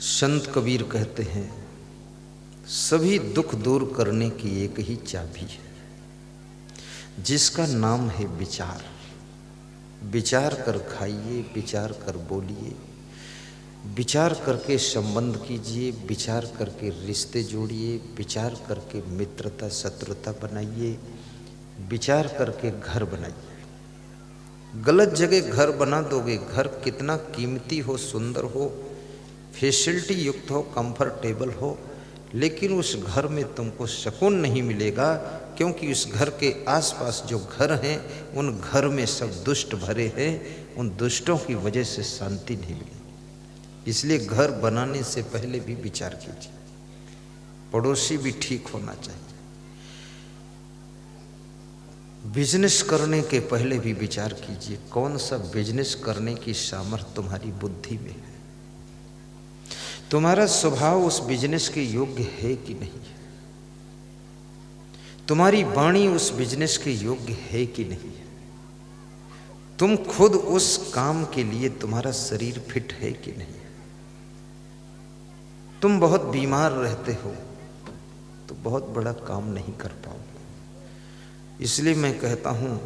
संत कबीर कहते हैं, सभी दुख दूर करने की एक ही चाबी है, जिसका नाम है विचार। विचार कर खाइए, विचार कर बोलिए, विचार करके संबंध कीजिए, विचार करके रिश्ते जोड़िए, विचार करके मित्रता शत्रुता बनाइए, विचार करके घर बनाइए। गलत जगह घर बना दोगे, घर कितना कीमती हो, सुंदर हो, फैसिलिटी युक्त हो, कंफर्टेबल हो, लेकिन उस घर में तुमको सुकून नहीं मिलेगा, क्योंकि उस घर के आसपास जो घर हैं उन घर में सब दुष्ट भरे हैं। उन दुष्टों की वजह से शांति नहीं मिलेगी। इसलिए घर बनाने से पहले भी विचार कीजिए। पड़ोसी भी ठीक होना चाहिए। बिजनेस करने के पहले भी विचार कीजिए, कौन सा बिजनेस करने की सामर्थ्य तुम्हारी बुद्धि में है, तुम्हारा स्वभाव उस बिजनेस के योग्य है कि नहीं है, तुम्हारी वाणी उस बिजनेस के योग्य है कि नहीं है, तुम खुद उस काम के लिए तुम्हारा शरीर फिट है कि नहीं है। तुम बहुत बीमार रहते हो तो बहुत बड़ा काम नहीं कर पाओगे। इसलिए मैं कहता हूं,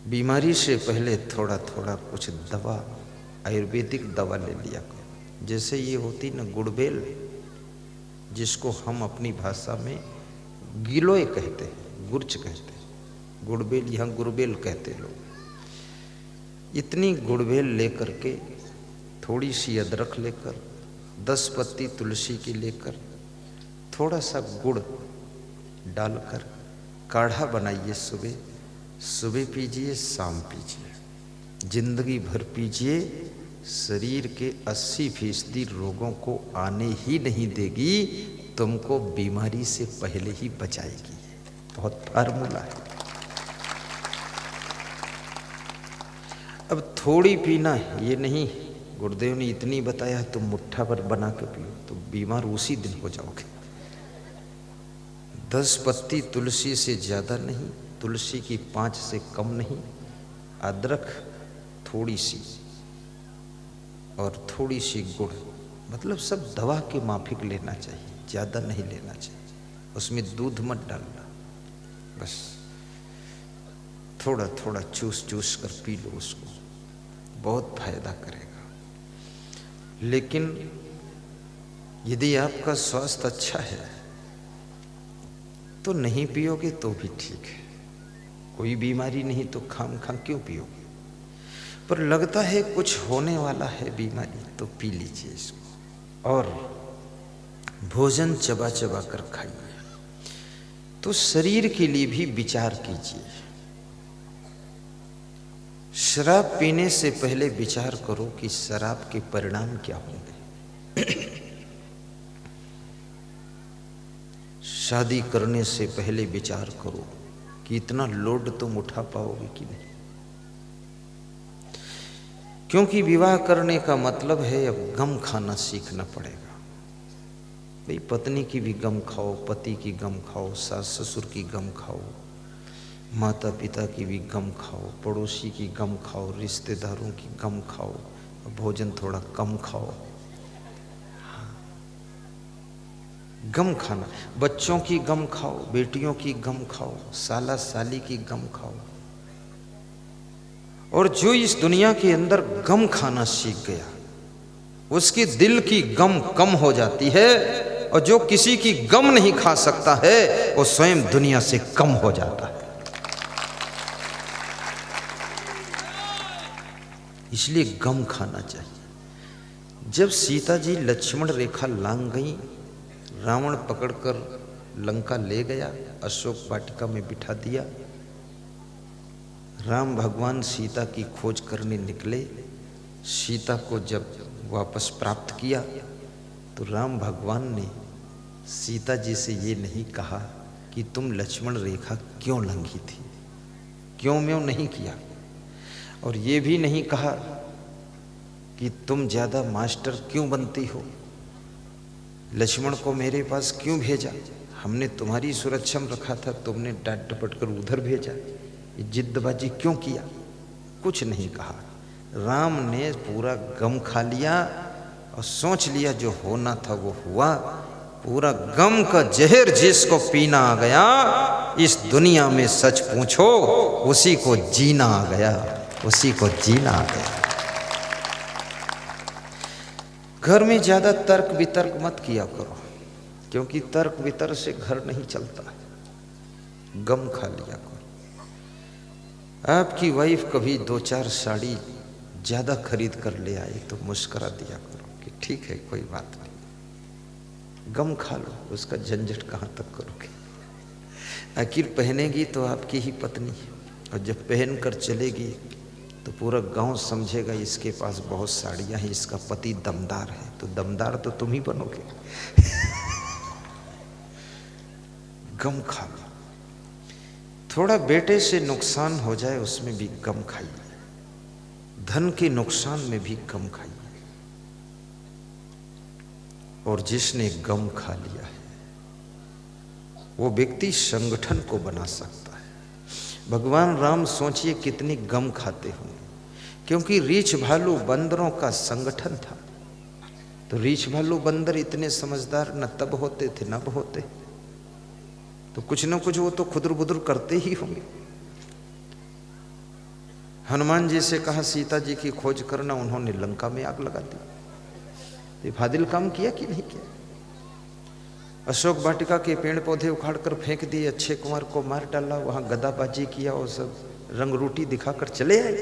बीमारी से पहले थोड़ा थोड़ा कुछ दवा, आयुर्वेदिक दवा ले लिया करो। जैसे ये होती ना गुड़बेल, जिसको हम अपनी भाषा में गिलोय कहते हैं, गुर्च कहते हैं, गुड़बेल यहाँ गुड़बेल कहते लोग। इतनी गुड़बेल लेकर के, थोड़ी सी अदरक लेकर, 10 पत्ती तुलसी की लेकर, थोड़ा सा गुड़ डालकर काढ़ा बनाइए। सुबह सुबह पीजिए, शाम पीजिए, जिंदगी भर पीजिए। शरीर के 80% रोगों को आने ही नहीं देगी, तुमको बीमारी से पहले ही बचाएगी। बहुत फार्मूला है। अब थोड़ी पीना है, ये नहीं गुरुदेव ने इतनी बताया तुम मुट्ठा भर बना के पियो, तो बीमार उसी दिन हो जाओगे। 10 पत्ती तुलसी से ज़्यादा नहीं, तुलसी की 5 से कम नहीं, अदरक थोड़ी सी और थोड़ी सी गुड़, मतलब सब दवा के माफिक लेना चाहिए, ज़्यादा नहीं लेना चाहिए। उसमें दूध मत डालना, बस थोड़ा थोड़ा चूस चूस कर पी लो उसको, बहुत फायदा करेगा। लेकिन यदि आपका स्वास्थ्य अच्छा है तो नहीं पियोगे तो भी ठीक है, कोई बीमारी नहीं तो खाम क्यों पियोगे। पर लगता है कुछ होने वाला है बीमारी, तो पी लीजिए इसको, और भोजन चबा चबा कर खाइए। तो शरीर के लिए भी विचार कीजिए। शराब पीने से पहले विचार करो कि शराब के परिणाम क्या होंगे। शादी करने से पहले विचार करो कि इतना लोड तुम उठा पाओगे कि नहीं, क्योंकि विवाह करने का मतलब है अब गम खाना सीखना पड़ेगा। भाई पत्नी की भी गम खाओ, पति की गम खाओ, सास ससुर की गम खाओ, माता पिता की भी गम खाओ, पड़ोसी की गम खाओ, रिश्तेदारों की गम खाओ, भोजन थोड़ा कम खाओ। गम खाना, बच्चों की गम खाओ, बेटियों की गम खाओ, साला साली की गम खाओ। और जो इस दुनिया के अंदर गम खाना सीख गया, उसके दिल की गम कम हो जाती है, और जो किसी की गम नहीं खा सकता है वो स्वयं दुनिया से कम हो जाता है। इसलिए गम खाना चाहिए। जब सीता जी लक्ष्मण रेखा लांघ गई, रावण पकड़कर लंका ले गया, अशोक वाटिका में बिठा दिया। राम भगवान सीता की खोज करने निकले। सीता को जब वापस प्राप्त किया तो राम भगवान ने सीता जी से ये नहीं कहा कि तुम लक्ष्मण रेखा क्यों लंघी थी, क्यों म्यों नहीं किया, और ये भी नहीं कहा कि तुम ज़्यादा मास्टर क्यों बनती हो, लक्ष्मण को मेरे पास क्यों भेजा, हमने तुम्हारी सुरक्षा में रखा था, तुमने डांट डपट कर उधर भेजा, जिद्दबाजी क्यों किया, कुछ नहीं कहा। राम ने पूरा गम खा लिया और सोच लिया जो होना था वो हुआ। पूरा गम का जहर जिसको पीना आ गया, इस दुनिया में सच पूछो उसी को जीना आ गया, उसी को जीना आ गया। घर में ज्यादा तर्क वितर्क मत किया करो, क्योंकि तर्क वितर्क से घर नहीं चलता। गम खा लिया करो। आपकी वाइफ कभी 2-4 साड़ी ज्यादा खरीद कर ले आई तो मुस्कुरा दिया करो कि ठीक है कोई बात नहीं, गम खा लो, उसका झंझट कहाँ तक करोगे। आखिर पहनेगी तो आपकी ही पत्नी, और जब पहन कर चलेगी तो पूरा गांव समझेगा इसके पास बहुत साड़ियां हैं, इसका पति दमदार है। तो दमदार तो तुम ही बनोगे। गम खा लो। थोड़ा बेटे से नुकसान हो जाए उसमें भी गम खाइए, धन के नुकसान में भी गम खाइए। और जिसने गम खा लिया है वो व्यक्ति संगठन को बना सकता है। भगवान राम सोचिए कितनी गम खाते होंगे, क्योंकि रीछ भालू बंदरों का संगठन था। तो रीछ भालू बंदर इतने समझदार न तब होते थे न अब होते, तो कुछ न कुछ वो तो खुदर बुदर करते ही होंगे। हनुमान जी से कहा सीता जी की खोज करना, उन्होंने लंका में आग लगा दी। ये फादिल काम किया कि नहीं किया? अशोक वाटिका के पेड़ पौधे उखाड़ कर फेंक दिए, अक्षय कुमार को मार डाला, वहां गदाबाजी किया और सब रंगरूटी दिखाकर चले आए।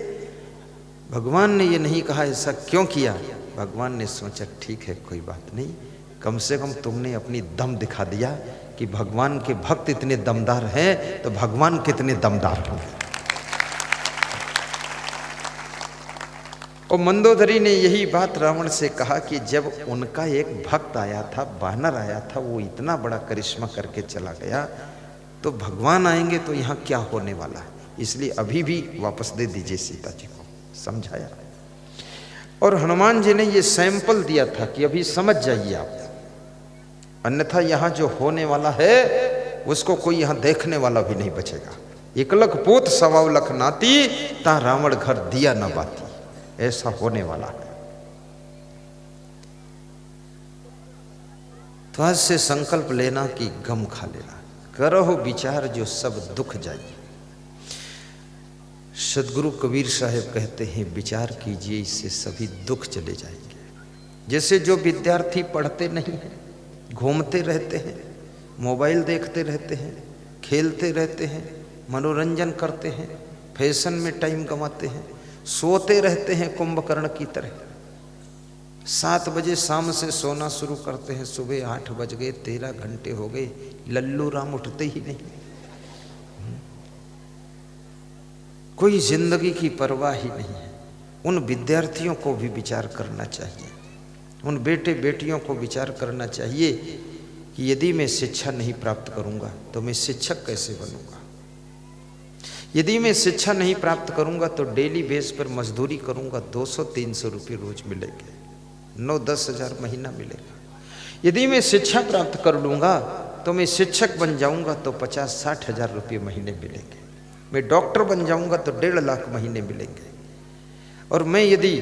भगवान ने ये नहीं कहा ऐसा क्यों किया। भगवान ने सोचा ठीक है कोई बात नहीं, कम से कम तुमने अपनी दम दिखा दिया कि भगवान के भक्त इतने दमदार हैं तो भगवान कितने दमदार होंगे। और मंदोदरी ने यही बात रावण से कहा कि जब उनका एक भक्त आया था, वानर आया था, वो इतना बड़ा करिश्मा करके चला गया, तो भगवान आएंगे तो यहाँ क्या होने वाला है, इसलिए अभी भी वापस दे दीजिए सीता जी को, समझाया। और हनुमान जी ने ये सैंपल दिया था कि अभी समझ जाइए आप, अन्यथा यहाँ जो होने वाला है उसको कोई यहाँ देखने वाला भी नहीं बचेगा। 1 लख पूत 1.25 लख नाती, ता रावण घर दिया न बाती, ऐसा होने वाला है। तो आज से संकल्प लेना कि गम खा लेना, करो विचार जो सब दुख जाए। सदगुरु कबीर साहब कहते हैं विचार कीजिए इससे सभी दुख चले जाएंगे। जैसे जो विद्यार्थी पढ़ते नहीं हैं, घूमते रहते हैं, मोबाइल देखते रहते हैं, खेलते रहते हैं, मनोरंजन करते हैं, फैशन में टाइम गंवाते हैं, सोते रहते हैं कुंभकर्ण की तरह। 7 बजे शाम से सोना शुरू करते हैं, सुबह 8 बज गए, 13 घंटे हो गए, लल्लू राम उठते ही नहीं। कोई जिंदगी की परवाह ही नहीं है। उन विद्यार्थियों को भी विचार करना चाहिए, उन बेटे बेटियों को विचार करना चाहिए कि यदि मैं शिक्षा नहीं प्राप्त करूंगा तो मैं शिक्षक कैसे बनूंगा। यदि मैं शिक्षा नहीं प्राप्त करूंगा तो डेली बेस पर मजदूरी करूंगा, 200-300 रुपये रोज मिलेंगे, 9-10 हज़ार महीना मिलेगा। यदि मैं शिक्षा प्राप्त कर लूंगा तो मैं शिक्षक बन जाऊंगा तो 50-60 हज़ार रुपये महीने मिलेंगे। मैं डॉक्टर बन जाऊंगा तो 1.5 लाख महीने मिलेंगे। और मैं यदि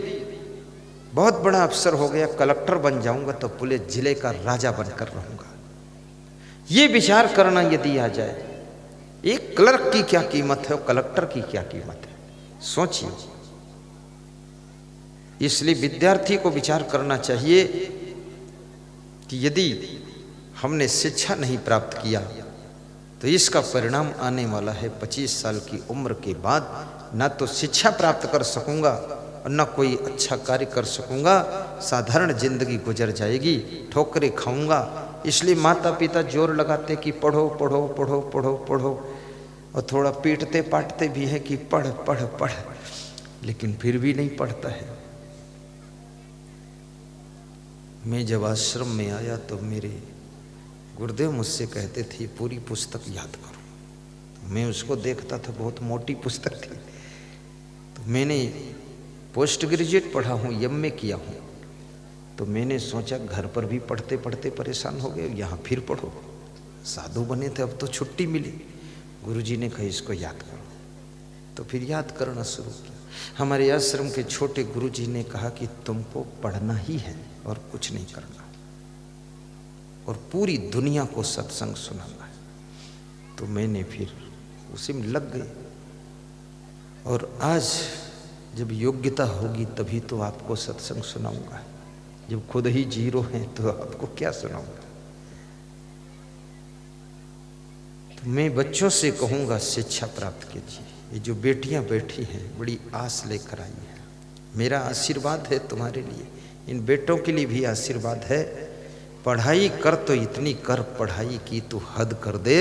बहुत बड़ा अफसर हो गया, कलेक्टर बन जाऊंगा तो पूरे जिले का राजा बनकर रहूंगा। ये विचार करना यदि आ जाए, एक क्लर्क की क्या कीमत है और कलेक्टर की क्या कीमत है, सोचिए। इसलिए विद्यार्थी को विचार करना चाहिए कि यदि हमने शिक्षा नहीं प्राप्त किया तो इसका परिणाम आने वाला है 25 साल की उम्र के बाद, ना तो शिक्षा प्राप्त कर सकूंगा और ना कोई अच्छा कार्य कर सकूंगा, साधारण जिंदगी गुजर जाएगी, ठोकरें खाऊंगा। इसलिए माता पिता जोर लगाते कि पढ़ो पढ़ो पढ़ो पढ़ो पढ़ो, और थोड़ा पीटते पाटते भी है कि पढ़ पढ़ पढ़, लेकिन फिर भी नहीं पढ़ता है। मैं जब आश्रम में आया तो मेरे गुरुदेव मुझसे कहते थे पूरी पुस्तक याद करो। तो मैं उसको देखता था, बहुत मोटी पुस्तक थी। तो मैंने पोस्ट ग्रेजुएट पढ़ा हूँ, एमए किया हूँ, तो मैंने सोचा घर पर भी पढ़ते पढ़ते परेशान हो गए, यहाँ फिर पढ़ो। साधु बने थे, अब तो छुट्टी मिली। गुरुजी ने कहा इसको याद करो, तो फिर याद करना शुरू किया। हमारे आश्रम के छोटे गुरुजी ने कहा कि तुमको पढ़ना ही है और कुछ नहीं करना, और पूरी दुनिया को सत्संग सुनाना है। तो मैंने फिर उसी में लग गई, और आज जब योग्यता होगी तभी तो आपको सत्संग सुनाऊंगा। जब खुद ही जीरो हैं तो आपको क्या सुनाऊंगा। तो मैं बच्चों से कहूँगा शिक्षा प्राप्त कीजिए। ये जो बेटियां बैठी हैं बड़ी आस लेकर आई है, मेरा आशीर्वाद है तुम्हारे लिए, इन बेटों के लिए भी आशीर्वाद है। पढ़ाई कर तो इतनी कर, पढ़ाई की तो हद कर दे।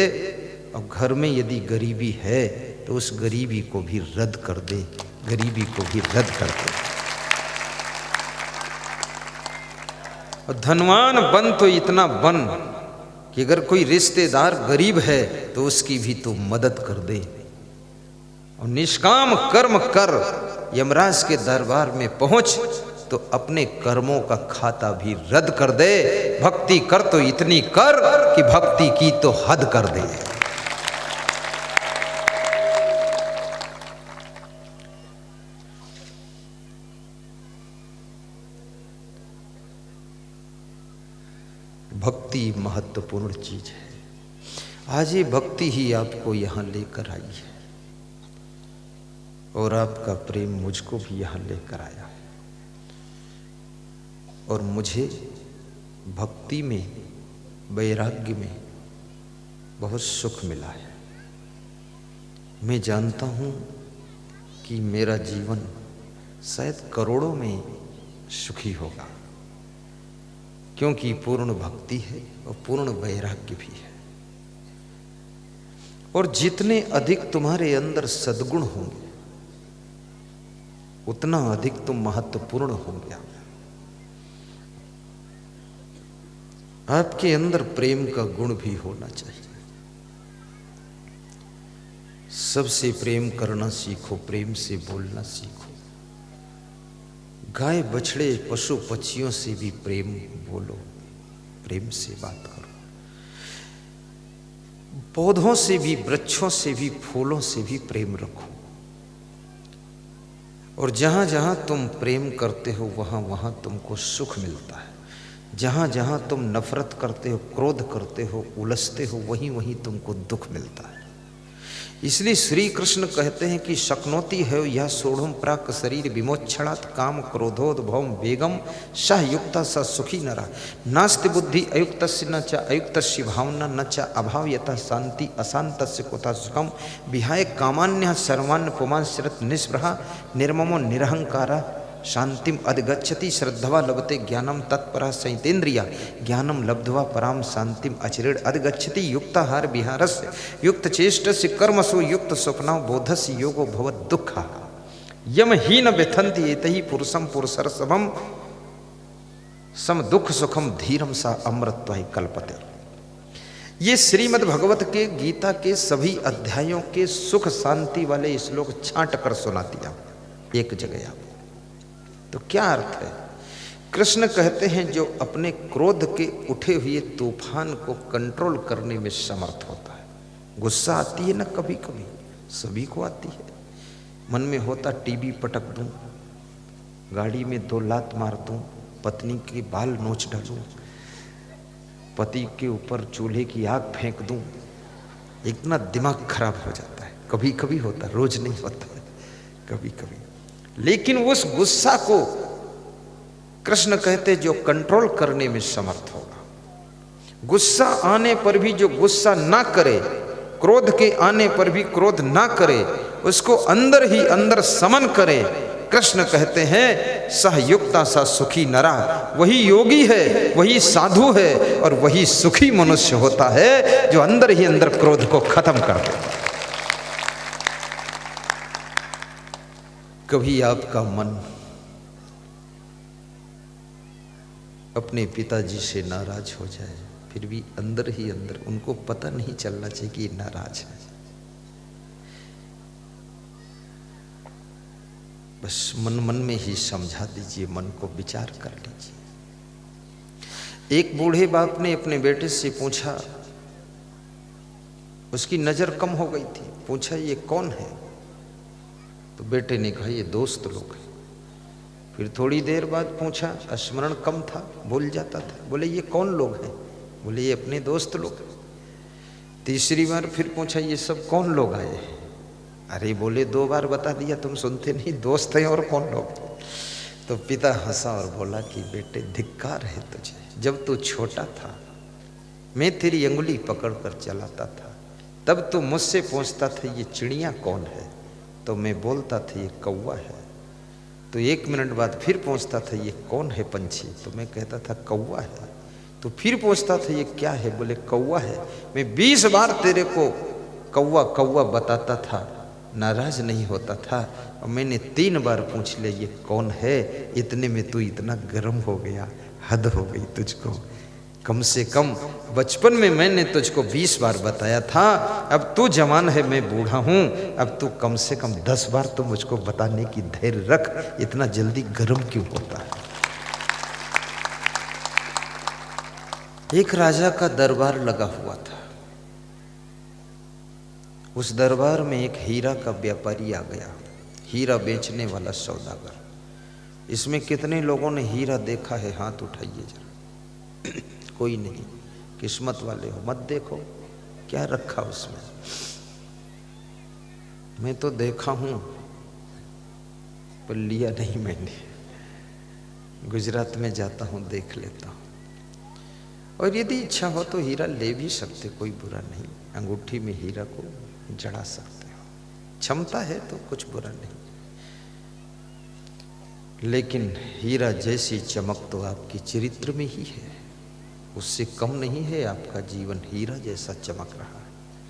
अब घर में यदि गरीबी है तो उस गरीबी को भी रद्द कर दे, गरीबी को भी रद्द कर दे। और धनवान बन तो इतना बन कि अगर कोई रिश्तेदार गरीब है तो उसकी भी तू मदद कर दे। और निष्काम कर्म कर, यमराज के दरबार में पहुंच तो अपने कर्मों का खाता भी रद्द कर दे। भक्ति कर तो इतनी कर कि भक्ति की तो हद कर दे। भक्ति महत्वपूर्ण चीज है। आज ये भक्ति ही आपको यहां लेकर आई है, और आपका प्रेम मुझको भी यहां लेकर आया है। और मुझे भक्ति में, वैराग्य में बहुत सुख मिला है। मैं जानता हूं कि मेरा जीवन शायद करोड़ों में सुखी होगा, क्योंकि पूर्ण भक्ति है और पूर्ण वैराग्य भी है। और जितने अधिक तुम्हारे अंदर सद्गुण होंगे उतना अधिक तुम महत्वपूर्ण होंगे। आपके अंदर प्रेम का गुण भी होना चाहिए। सबसे प्रेम करना सीखो, प्रेम से बोलना सीखो। गाय बछड़े पशु पक्षियों से भी प्रेम बोलो, प्रेम से बात करो। पौधों से भी, वृक्षों से भी, फूलों से भी प्रेम रखो। और जहां जहां तुम प्रेम करते हो वहां वहां तुमको सुख मिलता है। जहां जहां तुम नफरत करते हो, क्रोध करते हो, उलझते हो, वहीं वहीं तुमको दुख मिलता है। इसलिए श्री कृष्ण कहते हैं कि शक्नोति है यह सोढ़म प्राक शरीर विमोक्षणात् काम क्रोधोद्भवम वेगम सह युक्ता स सुखी नरा नास्ति बुद्धि अयुक्तस्य न च अयुक्तस्य भावना न च अभावयतः शांति अशांतस्य कुतः सुखम विहाय कामान्यः सर्वान् पुमांश्रत निस्पृहा निर्ममो निरहंकारा शांतिम अधिगच्छति श्रद्धवा लभते ज्ञानम तत्परा संयतेन्द्रिया ज्ञानम लब्ध्वा पराम शांतिम अचिरेण अधिगच्छति युक्ताहार विहारस्य युक्त चेष्टस्य कर्मसु युक्त स्वप्ना बोधस्य योगो भवत दुःखा यमहीन व्यथन्ति एतहि पुरुषम पुरुषर्षभम सम दुख सुखम धीरम सा अमृतत्वाय कल्पते। ये श्रीमद् भगवत के गीता के सभी अध्यायों के सुख शांति वाले श्लोक छांट कर सुना दिया एक जगह आप। तो क्या अर्थ है? कृष्ण कहते हैं जो अपने क्रोध के उठे हुए तूफान को कंट्रोल करने में समर्थ होता है। गुस्सा आती है ना कभी कभी, सभी को आती है। मन में होता टीवी पटक दूं, गाड़ी में 2 लात मार दूं, पत्नी के बाल नोच डालूं, पति के ऊपर चूल्हे की आग फेंक दूं। इतना दिमाग खराब हो जाता है। कभी कभी होता, रोज नहीं होता, कभी कभी। लेकिन उस गुस्सा को कृष्ण कहते जो कंट्रोल करने में समर्थ होगा, गुस्सा आने पर भी जो गुस्सा ना करे, क्रोध के आने पर भी क्रोध ना करे, उसको अंदर ही अंदर समन करे, कृष्ण कहते हैं सहयुक्ता सा सुखी नरा, वही योगी है, वही साधु है और वही सुखी मनुष्य होता है जो अंदर ही अंदर क्रोध को खत्म कर दे। कभी आपका मन अपने पिताजी से नाराज हो जाए, फिर भी अंदर ही अंदर उनको पता नहीं चलना चाहिए कि नाराज है, बस मन मन में ही समझा दीजिए, मन को विचार कर लीजिए। एक बूढ़े बाप ने अपने बेटे से पूछा, उसकी नजर कम हो गई थी, पूछा ये कौन है? तो बेटे ने कहा ये दोस्त लोग हैं। फिर थोड़ी देर बाद पूछा, स्मरण कम था, भूल जाता था। बोले ये कौन लोग हैं? बोले ये अपने दोस्त लोग। तीसरी बार फिर पूछा ये सब कौन लोग आए हैं? अरे बोले 2 बार बता दिया, तुम सुनते नहीं, दोस्त हैं और कौन लोग। तो पिता हंसा और बोला कि बेटे धिक्कार है तुझे, जब तू छोटा था मैं तेरी अंगुली पकड़कर चलाता था, तब तू मुझसे पूछता था ये चिड़िया कौन है, तो मैं बोलता था ये कौवा है। तो 1 मिनट बाद फिर पूछता था ये कौन है पंछी, तो मैं कहता था कौवा है। तो फिर पूछता था ये क्या है, बोले कौवा है। मैं 20 बार तेरे को कौवा कौवा बताता था, नाराज नहीं होता था। और मैंने 3 बार पूछ लिया ये कौन है, इतने में तू इतना गर्म हो गया, हद हो गई तुझको। कम से कम बचपन में मैंने तुझको 20 बार बताया था, अब तू जवान है मैं बूढ़ा हूं, अब तू कम से कम 10 बार तो मुझको बताने की धैर्य रख, इतना जल्दी गर्म क्यों होता है। एक राजा का दरबार लगा हुआ था। उस दरबार में एक हीरा का व्यापारी आ गया, हीरा बेचने वाला सौदागर। इसमें कितने लोगों ने हीरा देखा है, हाथ उठाइए जरा। कोई नहीं, किस्मत वाले हो, मत देखो क्या रखा उसमें। मैं तो देखा हूं पर लिया नहीं मैंने। गुजरात में जाता हूं देख लेता हूं, और यदि इच्छा हो तो हीरा ले भी सकते, कोई बुरा नहीं। अंगूठी में हीरा को जड़ा सकते हो, क्षमता है तो कुछ बुरा नहीं। लेकिन हीरा जैसी चमक तो आपकी चरित्र में ही है, उससे कम नहीं है आपका जीवन हीरा जैसा चमक रहा।